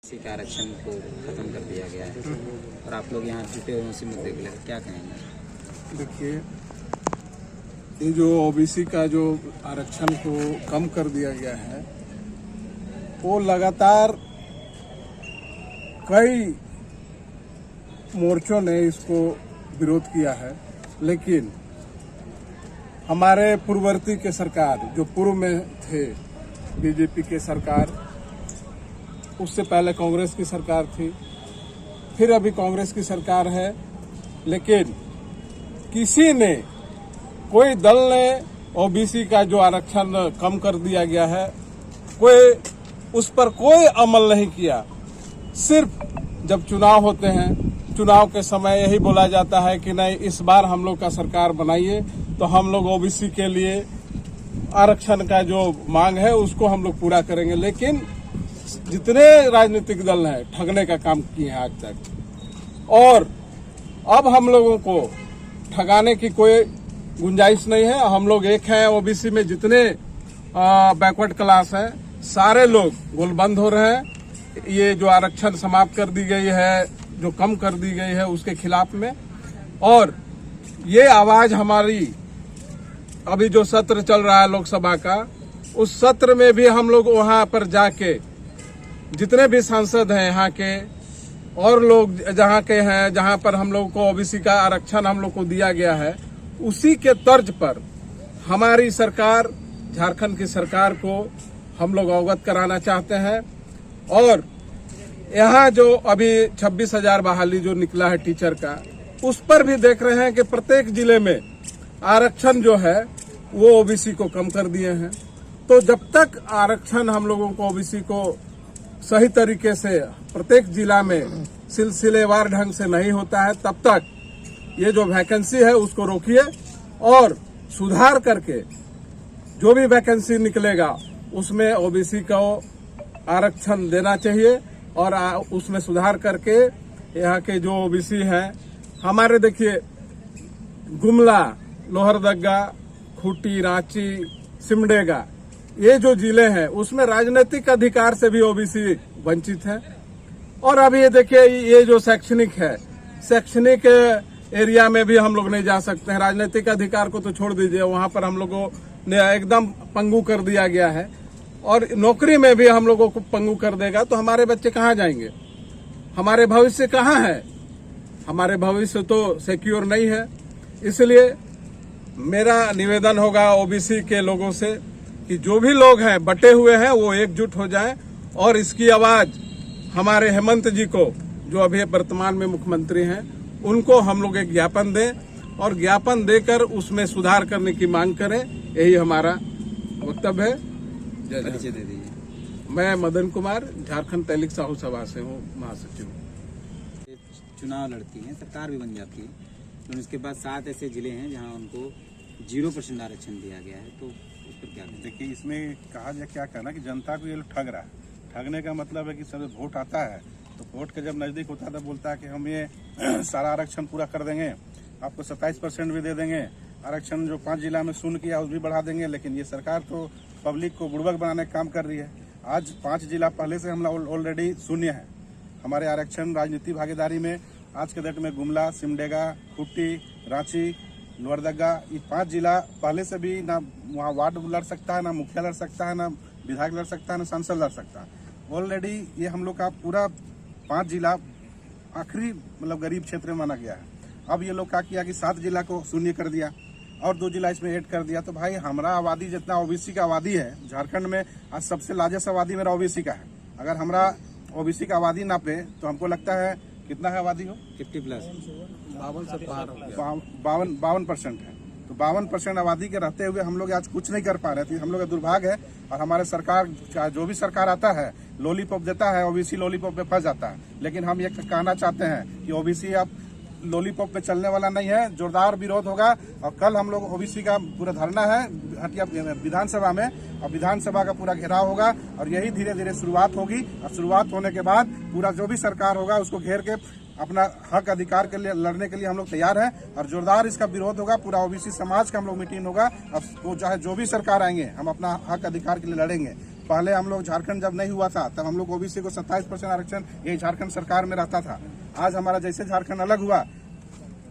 इसी का आरक्षण को खत्म कर दिया गया है और आप लोग यहाँ जुटे हुए उसी मुद्दे को लेकर क्या कहेंगे? देखिए, ये जो ओबीसी का जो आरक्षण को कम कर दिया गया है वो लगातार कई मोर्चों ने इसको विरोध किया है, लेकिन हमारे पूर्ववर्ती के सरकार जो पूर्व में थे बीजेपी के सरकार, उससे पहले कांग्रेस की सरकार थी, फिर अभी कांग्रेस की सरकार है, लेकिन किसी ने, कोई दल ने ओबीसी का जो आरक्षण कम कर दिया गया है कोई उस पर कोई अमल नहीं किया। सिर्फ जब चुनाव होते हैं, चुनाव के समय यही बोला जाता है कि नहीं, इस बार हम लोग का सरकार बनाइए तो हम लोग ओबीसी के लिए आरक्षण का जो मांग है उसको हम लोग पूरा करेंगे। लेकिन जितने राजनीतिक दल हैं ठगने का काम किए हैं आज तक, और अब हम लोगों को ठगाने की कोई गुंजाइश नहीं है। हम लोग एक हैं, ओबीसी में जितने बैकवर्ड क्लास हैं सारे लोग गोलबंद हो रहे हैं। ये जो आरक्षण समाप्त कर दी गई है, जो कम कर दी गई है, उसके खिलाफ में। और ये आवाज हमारी, अभी जो सत्र चल रहा है लोकसभा का, उस सत्र में भी हम लोग वहां पर जाके जितने भी सांसद हैं यहाँ के और लोग जहाँ के हैं, जहाँ पर हम लोग को ओबीसी का आरक्षण हम लोग को दिया गया है, उसी के तर्ज पर हमारी सरकार, झारखंड की सरकार को हम लोग अवगत कराना चाहते हैं। और यहाँ जो अभी 26,000 बहाली जो निकला है टीचर का, उस पर भी देख रहे हैं कि प्रत्येक जिले में आरक्षण जो है वो ओबीसी को कम कर दिए हैं। तो जब तक आरक्षण हम लोगों को, ओबीसी को सही तरीके से प्रत्येक जिला में सिलसिलेवार ढंग से नहीं होता है, तब तक ये जो वैकेंसी है उसको रोकिए और सुधार करके जो भी वैकेंसी निकलेगा उसमें ओबीसी को आरक्षण देना चाहिए और उसमें सुधार करके यहाँ के जो ओबीसी हैं हमारे, देखिए गुमला, लोहरदगा, खूंटी, रांची, सिमडेगा, ये जो जिले हैं उसमें राजनीतिक अधिकार से भी ओबीसी वंचित है। और अभी ये देखिए, ये जो शैक्षणिक है, शैक्षणिक एरिया में भी हम लोग नहीं जा सकते हैं। राजनीतिक अधिकार को तो छोड़ दीजिए, वहां पर हम लोगों ने एकदम पंगु कर दिया गया है। और नौकरी में भी हम लोगों को पंगु कर देगा तो हमारे बच्चे कहाँ जाएंगे? हमारे भविष्य कहाँ है? हमारे भविष्य तो सिक्योर नहीं है। इसलिए मेरा निवेदन होगा ओबीसी के लोगों से कि जो भी लोग हैं बटे हुए हैं वो एकजुट हो जाएं और इसकी आवाज हमारे हेमंत जी को, जो अभी वर्तमान में मुख्यमंत्री हैं, उनको हम लोग एक ज्ञापन दें और ज्ञापन देकर उसमें सुधार करने की मांग करें। यही हमारा वक्तव्य है। परिचय दे दीजिए। मैं मदन कुमार, झारखंड तैलिक साहू सभा से हूँ, महासचिव। चुनाव लड़ती हैं, सरकार भी बन जाती है, तो उसके बाद 7 ऐसे जिले हैं जहां उनको 0% आरक्षण दिया गया है, तो उस पर क्या कहें? देखिए, इसमें कहा जाए क्या कहना कि जनता को ये लोग ठग रहा है। ठगने का मतलब है कि सब वोट आता है तो वोट के जब नजदीक होता है तो बोलता है कि हम ये सारा आरक्षण पूरा कर देंगे, आपको 27% भी दे देंगे, आरक्षण जो 5 जिला में शून्य किया उस भी बढ़ा देंगे। लेकिन ये सरकार तो पब्लिक को बुड़बक बनाने का काम कर रही है। आज 5 जिला पहले से हम ऑलरेडी शून्य है हमारे आरक्षण राजनीति भागीदारी में। आज के डेट में गुमला, सिमडेगा, खूंटी, रांची, लोहरदगा, ये 5 जिला पहले से भी ना वहाँ वार्ड लड़ सकता है, ना मुखिया लड़ सकता है, ना विधायक लड़ सकता है, ना सांसद लड़ सकता है। ऑलरेडी ये हम लोग का पूरा 5 जिला आखिरी मतलब गरीब क्षेत्र में माना गया है। अब ये लोग क्या किया कि 7 जिला को शून्य कर दिया और 2 जिला इसमें ऐड कर दिया। तो भाई, हमारा आबादी जितना ओबीसी का आबादी है झारखंड में, आज सबसे लार्जेस्ट आबादी मेरा ओबीसी का है। अगर हमारा ओबीसी का आबादी नापे तो हमको लगता है कितना है आबादी हो, 50+, 52% है। तो 52% आबादी के रहते हुए हम लोग आज कुछ नहीं कर पा रहे थे। हम लोग का दुर्भाग्य है। और हमारे सरकार, जो भी सरकार आता है, लॉलीपॉप देता है, ओबीसी लॉलीपॉप पे फंस जाता है। लेकिन हम ये कहना चाहते हैं कि ओबीसी अब लॉलीपॉप पे चलने वाला नहीं है, जोरदार विरोध होगा। और कल हम लोग ओबीसी का पूरा धरना है हटिया विधानसभा में, और विधानसभा का पूरा घेराव होगा और यही धीरे धीरे शुरुआत होगी। और शुरुआत होने के बाद पूरा जो भी सरकार होगा उसको घेर के अपना हक अधिकार के लिए लड़ने के लिए हम लोग तैयार हैं। और जोरदार इसका विरोध होगा, पूरा ओबीसी समाज का हम लोग मीटिंग होगा। अब वो चाहे जो भी सरकार आएंगे, हम अपना हक अधिकार के लिए लड़ेंगे। पहले हम लोग झारखंड जब नहीं हुआ था तब हम लोग ओबीसी को 27% आरक्षण यही झारखंड सरकार में रहता था। आज हमारा जैसे झारखंड अलग हुआ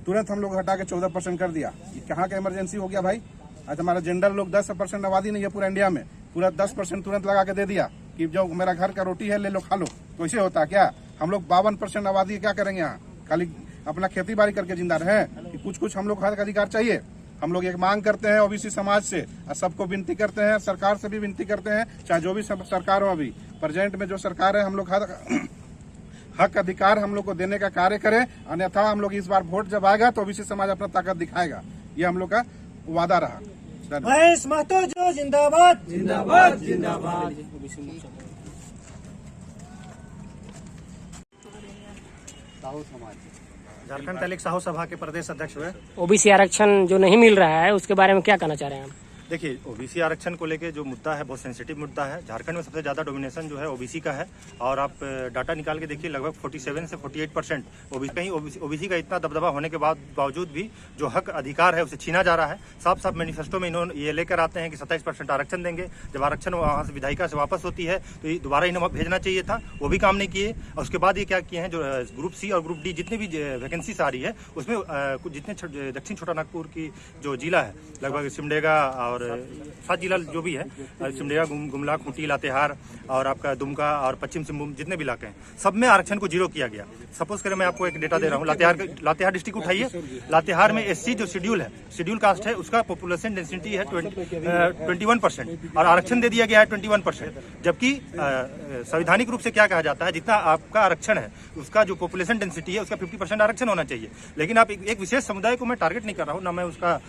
तुरंत हम लोग हटा के 14% कर दिया। ये कहाँ का इमरजेंसी हो गया भाई? आज हमारा जनरल लोग 10% आबादी नहीं है पूरा इंडिया में, पूरा 10% तुरंत लगा के दे दिया कि जो मेरा घर का रोटी है ले लो खा लो। तो ऐसे होता क्या? हम लोग 52% आबादी क्या करेंगे यहाँ? खाली अपना खेती बाड़ी करके जिंदा रहे कि कुछ हम लोग हक अधिकार चाहिए। हम लोग एक मांग करते हैं ओबीसी समाज से और सबको विनती करते हैं, सरकार से भी विनती करते हैं, चाहे जो भी सरकार हो अभी प्रेजेंट में जो सरकार है, हम लोग हक अधिकार हम लोग को देने का कार्य करें, अन्यथा हम लोग इस बार वोट जब आएगा तो ओबीसी समाज अपना ताकत दिखाएगा। ये हम लोग का वादा रहा। महेश महतो जो जिंदाबाद जिंदाबाद जिंदाबाद। झारखंड तहलीक साहू सभा के प्रदेश अध्यक्ष हुए। ओबीसी आरक्षण जो नहीं मिल रहा है उसके बारे में क्या कहना चाह रहे हैं आप? देखिए, ओबीसी आरक्षण को लेके जो मुद्दा है बहुत सेंसिटिव मुद्दा है। झारखंड में सबसे ज्यादा डोमिनेशन जो है ओबीसी का है और आप डाटा निकाल के देखिए लगभग 47 से 48% कहीं ओबीसी का इतना दबदबा होने के बावजूद भी जो हक अधिकार है उसे छीना जा रहा है। साफ साफ मैनिफेस्टो में इन्होंने ये लेकर आते हैं कि 27% आरक्षण देंगे। जब आरक्षण वहाँ से विधायिका से वापस होती है तो ये दोबारा इन्हें भेजना चाहिए था, वो भी काम नहीं किए। और उसके बाद ये क्या किए हैं, जो ग्रुप सी और ग्रुप डी जितनी भी वैकेंसीज आ रही है उसमें कुछ जितने दक्षिण छोटा नागपुर की जो जिला है लगभग सिमडेगा और 7 जिला जो भी है, सिमडेगा, गुमला, खूंटी, लातेहार और आपका दुमका और पश्चिम सिंहभूम जितने भी इलाके हैं सब में आरक्षण को 0 किया गया। सपोज करें मैं आपको एक डेटा दे रहा हूँ, लातेहार डिस्ट्रिक्ट उठाइए। लातेहार में एससी जो शेड्यूल है, शेड्यूल कास्ट है, उसका पॉपुलेशन डेंसिटी है 21% और आरक्षण दे दिया गया है 21%। जबकि संवैधानिक रूप से क्या कहा जाता है, जितना आपका आरक्षण है उसका जो पॉपुलेशन डेंसिटी है उसका 50% आरक्षण होना चाहिए। लेकिन आप एक विशेष समुदाय को मैं टारगेट नहीं कर रहा हूँ, ना मैं उसका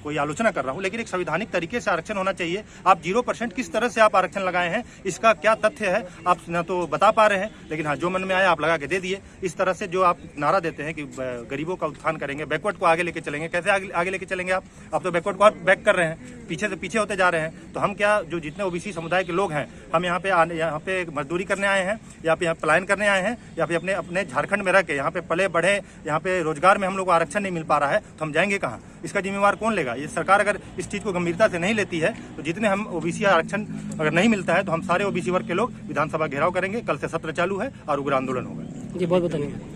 कोई आलोचना कर रहा हूँ, लेकिन एक संवैधानिक तरीके से आरक्षण होना चाहिए। आप 0% किस तरह से आप आरक्षण लगाए हैं, इसका क्या तथ्य है आप ना तो बता पा रहे हैं, लेकिन हाँ जो मन में आया आप लगा के दे दिए। इस तरह से जो आप नारा देते हैं कि गरीबों का उत्थान करेंगे, बैकवर्ड को आगे लेके चलेंगे, कैसे आगे लेके चलेंगे आप तो बैकवर्ड को बैक कर रहे हैं, पीछे से पीछे होते जा रहे हैं। तो हम क्या, जो जितने ओबीसी समुदाय के लोग हैं, हम यहाँ पे मजदूरी करने आए हैं या फिर यहाँ पलायन करने आए हैं या फिर अपने झारखंड में रह के यहाँ पे पले बढ़े, यहाँ पे रोजगार में हम लोग को आरक्षण नहीं मिल पा रहा है, तो हम जाएंगे कहाँ? इसका जिम्मेवार कौन लेगा? ये सरकार अगर इस चीज को गंभीरता से नहीं लेती है तो जितने हम ओबीसी आरक्षण अगर नहीं मिलता है तो हम सारे ओबीसी वर्ग के लोग विधानसभा घेराव करेंगे। कल से सत्र चालू है और उग्र आंदोलन होगा। जी बहुत बहुत धन्यवाद।